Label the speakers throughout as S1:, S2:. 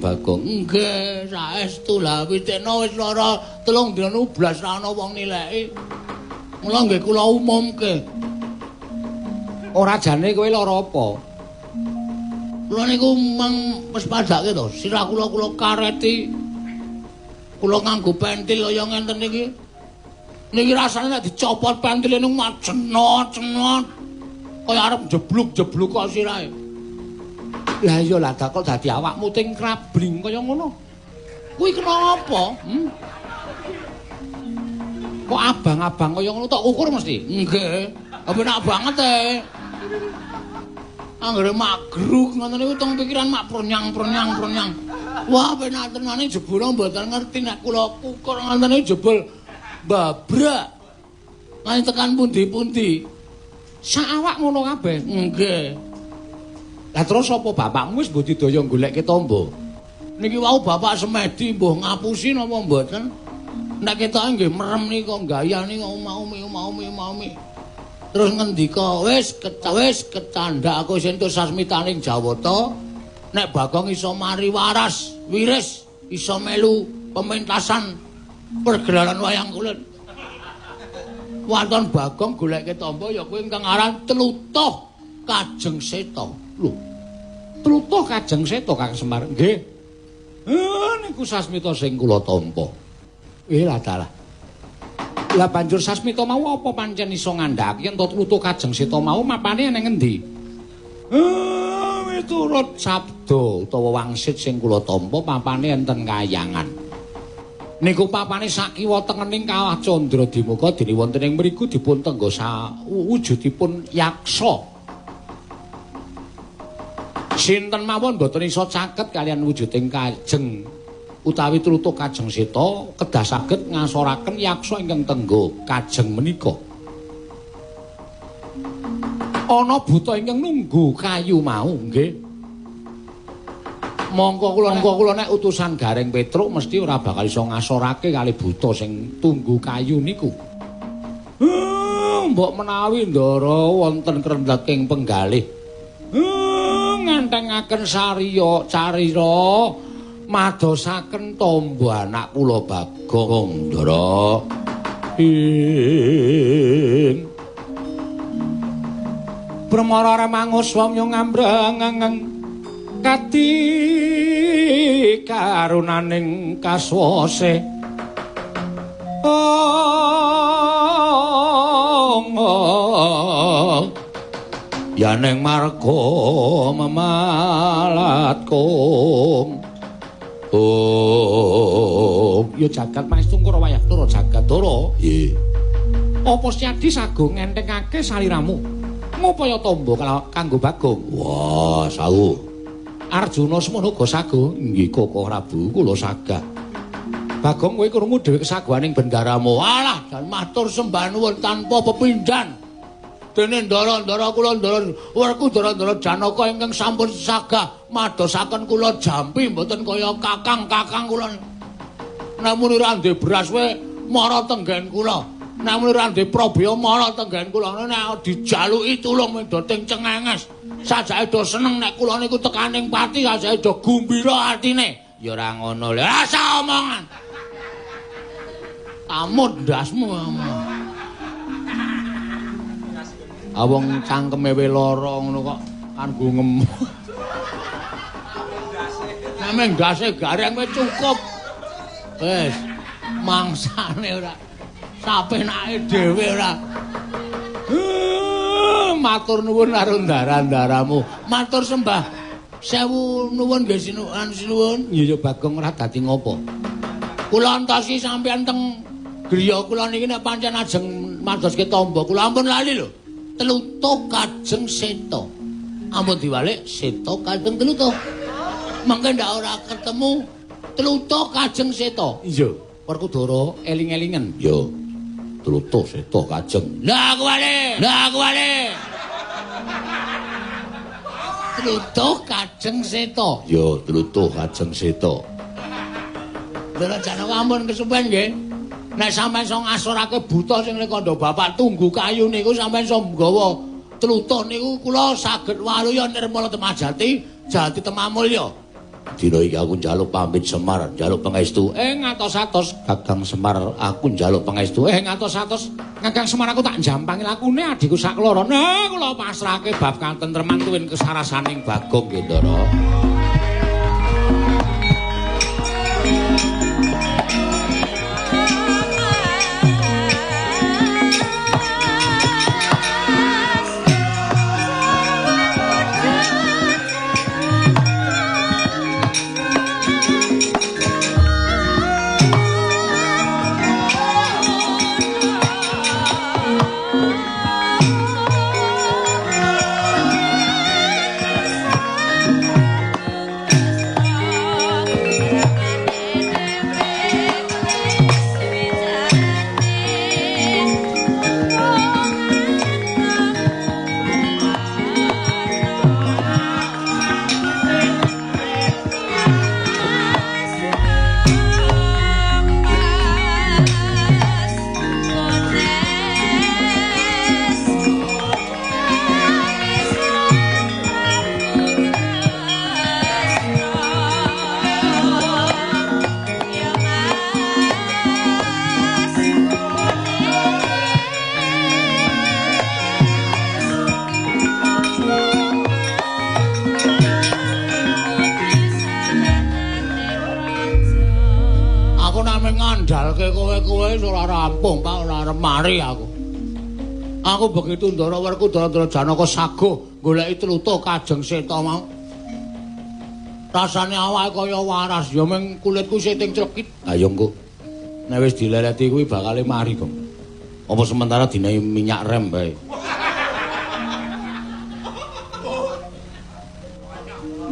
S1: Bagong. Nggih, saestu lah witekno wis lara 3 dina blas ra ana wong nileki. Mula nggih kula umumke.
S2: Ora jane kowe lara apa?
S1: Kula niku mang wis padake to, sirah kula kareti. Kula nganggo pentil kaya ngenten iki. Niki rasane nek dicopot pentile niku macenot-cenot. Kaya arep jebluk-jebluk kok sirahe.
S2: Lah iya lah kok dadi awakmu ting krabling kaya ngono.
S1: Kuwi kenapa?
S2: Kok abang-abang kaya ngono tok ukur mesti?
S1: Nggih. Penak banget Anggere magruk ngoten niku teng pikiran mak pronyang. Wah, penak tenane jebul mboten ngerti nek kula ukur ngoten niku jebul babrak. Nganti tekan pundi-pundi.
S2: Sak awak ngono kabeh.
S1: Nggih.
S2: Lah terus apa bapakmu wis mbok didaya goleki tombo?
S1: Niki wau bapak semedi mbuh ngapusi napa mboten? Nek ketoke nggih merem nika gayane kok umi. Terus ngendika, wis kecandak aku sentuh sasmitaning Jawata. Nek Bagong iso mari waras, wiris, iso melu pementasan pergelaran wayang kulit. Wonten Bagong goleke tombo ya kuwi ingkang aran Tlutuh Kajeng Seta. Lho.
S2: Tlutuh Kajeng Seta Kang Semar. Nggih. Niku sasmita sing kula tampa. Lah dalah. Lah banjur sasmita mau apa pancen iso ngandhaki yen Tlutuh Kajeng Seta mau mapane ning endi? Miturut sabda utawa wangsit sing kula tampa papane enten Kayangan. Niku papane sakiwa tengening Kawah Candradimaka dene wonten ing mriku dipun tenggo wujudipun yaksa. Sinten mawon boten iso caket kalian wujuding Kajeng utawi Tlutuh Kajeng Seta kedah saged ngasoraken yaksa ingkang tenggo Kajeng menika. Ana buta ingkang nunggu kayu mau, nggih. Mongko kula nek utusan Gareng Petruk mesti ora bakal iso ngasorake kali buta sing tunggu kayu niku. Mbok menawi ndara wonten krendheking penggalih. Ngentengaken sariya carira madosaken tombo anak kula Bagong Ndara. Bremara remangus wamya ngambrang kati karunaning kaswase yaneng marga memalatkum ya jagat maestungkara wayahtura jagadara.
S1: Nggih.
S2: Apa Siadi sago ngentengake saliramu ngupaya tombo kanggo Bagong?
S1: Wah, sawu.
S2: Arjuna semono uga sago.
S1: Nggih Koko Prabu kula sagah.
S2: Bagong kowe krungu dhewe kesaguaning bendaramu.
S1: Walah, dan matur sembah nuwun tanpa pepindhan. Dene ndara-ndara kula werku ndara-ndara Janaka ingkang sampun sagah madosaken kula jampi mboten kaya kakang-kakang kula. Namun ora ndek beras wae mara tenggen kula. Namun ora ndek probya mara tenggen kula. Nek dijaluki tulung mendoting cengenges. Sajake do seneng nek kula niku tekaning pati sajake do gumbira atine. Ya ora ngono lho. Rasa omongan. Amut ndasmu. Awong cangkeme we lara ngono kok kanggo ngemut. Nameng ndase gareng wis cukup. Wis mangsane ora sapenake dhewe ora. Matur nuwun karo ndara-ndaramu. Matur sembah sewu nuwun nggih sinuwun.
S2: Ya Bagong ora dadi ngopo.
S1: Kula entosi sampeyan teng griya kula niki nek pancen ajeng madoske tombo kula ampun lali lho. Tlutuh Kajeng Seta. Ampun diwalik Seta Kajeng Tlutuh. Mangke ndak ora ketemu Tlutuh Kajeng Seta.
S2: Iya, Werkudara eling-elingen.
S1: Ya. Tlutuh Seta Kajeng. Lah aku wale. Tlutuh Kajeng Seta. Ya, Tlutuh Kajeng Seta. Ndara Janaka ampun kesupen nggih. Nek sampeyan iso ngasorake buta sing lekandha bapak tunggu kayu niku sampeyan iso nggawa Tlutuh niku kula saged waluya nirmala Temajati, Jati Temamulya. Dina iki aku njaluk pamit Semar, njaluk pangestu.
S2: Ngatos-atos Kakang Semar, aku njaluk pangestu. Ngatos-atos Kakang Semar, aku tak jampangi lakune adikku sakloro. Nah, kula pasrahke bab katentreman tuwin kesarasaning Bagong nggih, Ndara. Ngandalke kowe ora rampung, Pak, ora arep mari aku. Aku begitu Ndara Werkudara Janaka saguh goleki Tlutuh Kajeng Seta mau. Rasane awake kaya waras, ya mung kulitku siting crekit. Ha ya engko. Nek wis dileleti kuwi bakal mari, Gong. Apa sementara dinae minyak rem bae.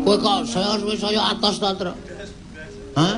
S2: Kowe kok saya atos ta, Tru? Hah?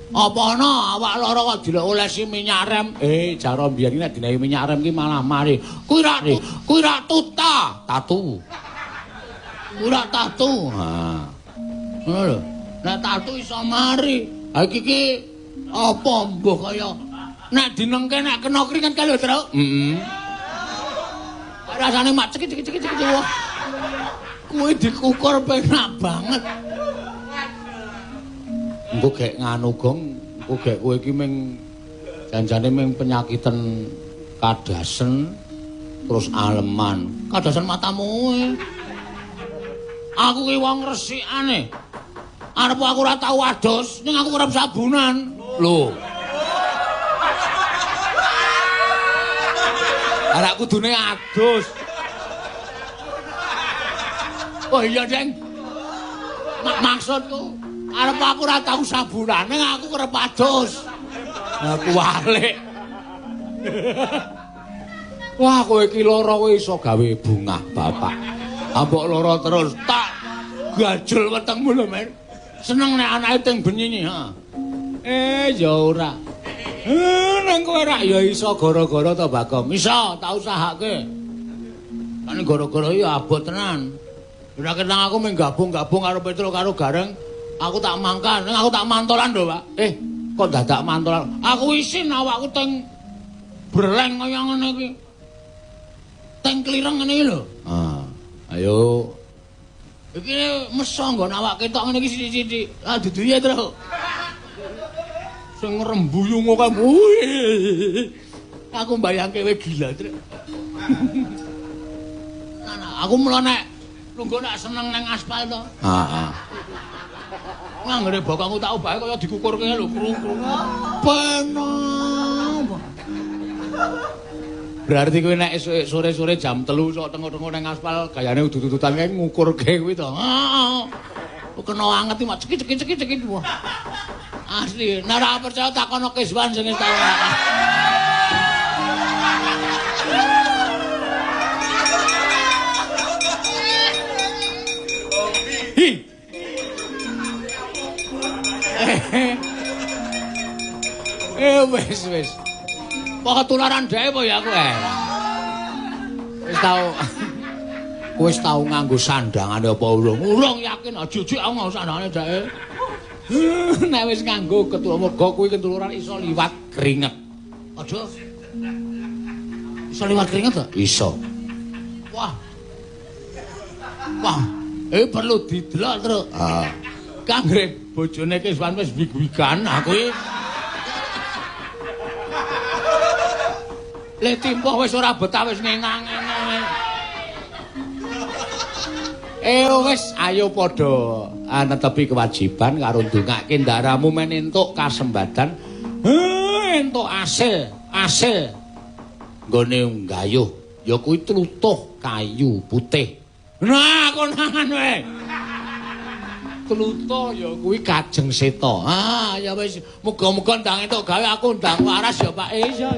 S2: Apa ana awak lara kok dilolesi minyak rem? Jara mbiyen nek dinae minyak rem ki malah mari. Kuwi rak tuta, tatu. Kuwi rak tatu. Ha. Ngono lho. Nek tatu iso mari. Ha iki apa mbuh kaya nek dinengke nek kena keringat kali lho, Tru. Rasane mak cekik-cekik wah. Kuwi dikukur penak banget. Engko gek nganu, Gong, engko gek kowe iki ming janjane ming penyakiten kadasen terus aleman. Kadasen matamu. Aku ki wong resikane. Arep aku ora tau adus, ning aku kerep sabunan. Lho. Arek kudune adus. Oh iya, Deng. Maksudku arep aku ora tau sabunan, ning aku kerep adus. Aku walik. Wah, kowe iki lara kowe iso gawe bungah, Bapak. Ambok lara terus tak gajul wetengmu lho, Men. Seneng nek anake teng benyinyi, ha. Ya ora. Nang kowe rak ya iso gara-gara to, Bagong. Iso tak usahake. Kan gara-gara ya abot tenan. Ora ketang aku mung gabung-gabung karo Petruk karo Gareng. Aku tak mangkan, aku tak mantolan lho, Pak. Kok dadak mantolan? Aku isin awakku teng breleng kaya ngene iki. Teng klireng ngene iki lho. Ayo. Iki meso nggon awak ketok ngene iki sithik-sithik. Duduye, Tru. Sing rembuyung kok. Aku mbayangke kowe gila, Tru. Aku mula nek lungguh nek seneng nang aspal to. Heeh. Nganggere bokongku tak obahe kaya dikukurke lho, krung-krung. Penak. Berarti kowe nek esuk sore-sore jam 3 sok tengok-tengok nang aspal gayane udut-udutan kae ngukurke kuwi to. Heeh. Kena anget iki mak cekik-cekik wah. Asli, nek ora percaya takono Kiswan sing tau. Wis. Kok ketularan dhewe apa ya kowe? Wis tau nganggo sandangane apa urung? Urung yakin jujur aku nganggo sandangane dhewe. Nek wis nganggo ketularan kuwi ketularan iso liwat keringet. Aja. Iso liwat keringet to? Iso. Wah. Perlu didelok, Tru.
S1: Kanggre bojone Kiswan wis wig-wigan aku iki. Le timpoh wis ora betah wis ngenang-enang. Wis ayo padha netepi kewajiban karo ndongake ndaramu men entuk kasembadan. Entuk asil nggone nggayuh ya kuwi tlutuh kayu putih. Nah, konangan wae. Tlutuh ya kuwi Kajeng Seta. Ya wis muga-muga ndang entuk gawe aku ndang waras ya Pak. Iya.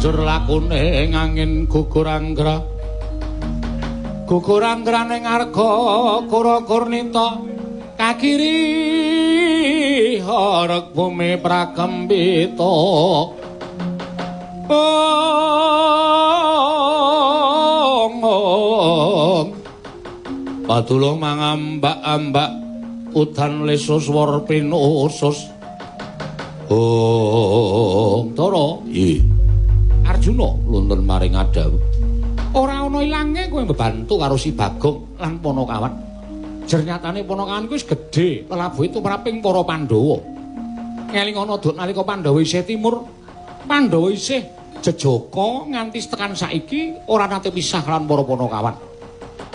S1: Lakune angin gugur anggra ning arga kura kurnita kakiri horeg bumi prakembita padulung mangambak-ambak udan lesus warpin usus Tara Arjuna luntun maring Adawu. Ora ana ilange kowe mbebantu karo Si Bagong lan Panakawan. Jernyatane Panakawan kuwi wis gedhe, lelabuhe tumraping para Pandhawa. Ngelingana duk nalika Pandhawa isih timur, Pandhawa isih jejaka nganti tekan saiki ora nate pisah lan para Panakawan.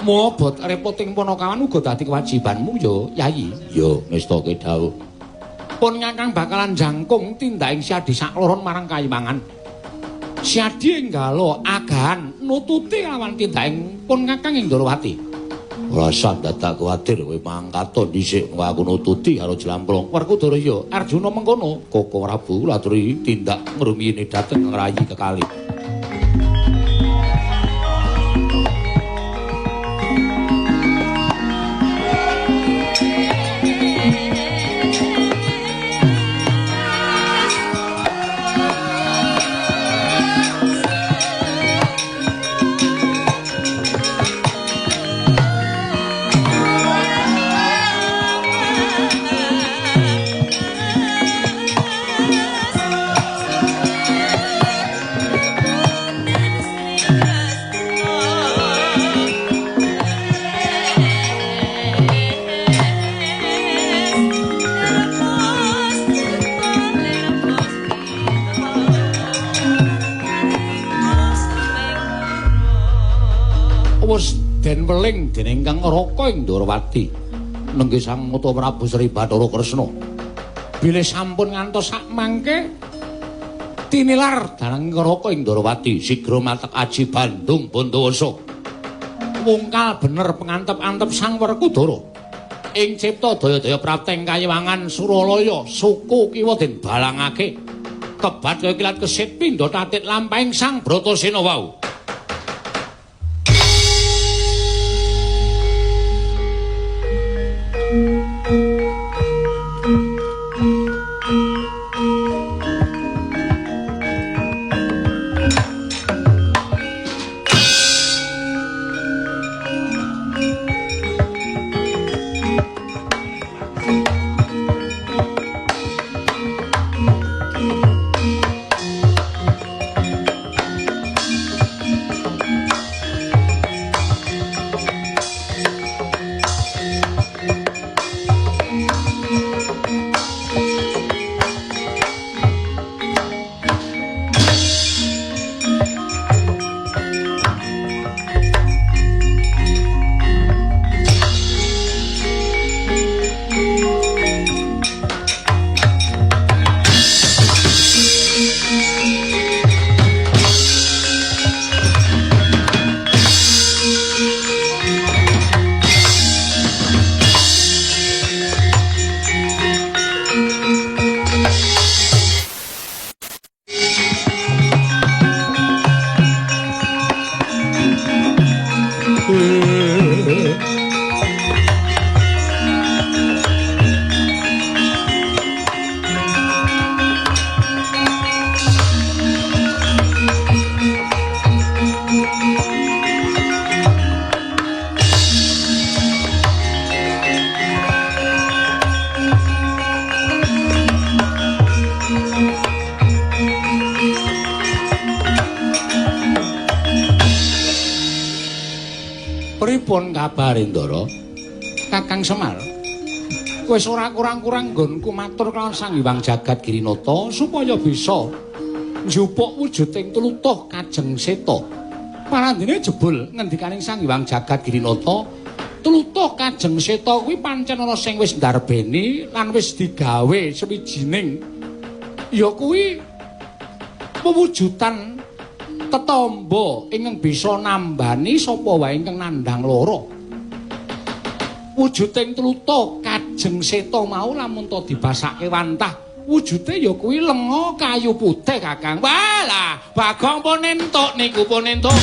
S1: Mobot repoting Panakawan uga dadi kewajibanmu ya, Yayi. Ya, ngestake dawuh. Pun Kakang bakalan jangkung tindaking Siadi sakloron marang Kayiwangan. Siadi enggalo agahan nututi lawan tindaking pun Kakang ing Ndarawati. Ora usah dadak kuwatir kowe mangkato dhisik aku nututi karo Jlamplong. Werkudara ya Arjuna mengkono, Koko Prabu laturi tindak ngrumiyine dhateng Rayi Kekali. Den weling dening Kang Raka ing Ndarawati nenggih Sang Mata Prabu Sri Bathara Kresna bilih sampun ngantos sak mangke tinilar daneng Raka ing Ndarawati sigra matek aji Bandung Bandawasa wungkal bener pengantep-antep Sang Werkudara ing cipta daya-daya prapteng Kayiwangan Suralaya suku kiwa den balangake kebat kaya kilat kesit pindha tatit lampahing Sang Bratasena wau.
S2: pripun kabare Ndara? Kakang Semar. Wis ora kurang-kurang nggonku matur kelawan Sang Hyang Jagat Girinata supaya bisa njupuk wujuding tlutuh Kajeng Seta. Parandene jebul ngendikaning Sang Hyang Jagat Girinata, tlutuh Kajeng Seta kuwi pancen ana sing wis ndarbeni lan wis digawe sawijining ya kuwi pewujudan tetamba ingkang bisa nambani sapa wae ingkang nandhang lara. Wujuding tlutuh Kajeng Seta mau lamun to dibasake wantah, wujude ya kuwi lenga kayu putih Kakang. Walah, Bagong pun entuk niku pun entuk.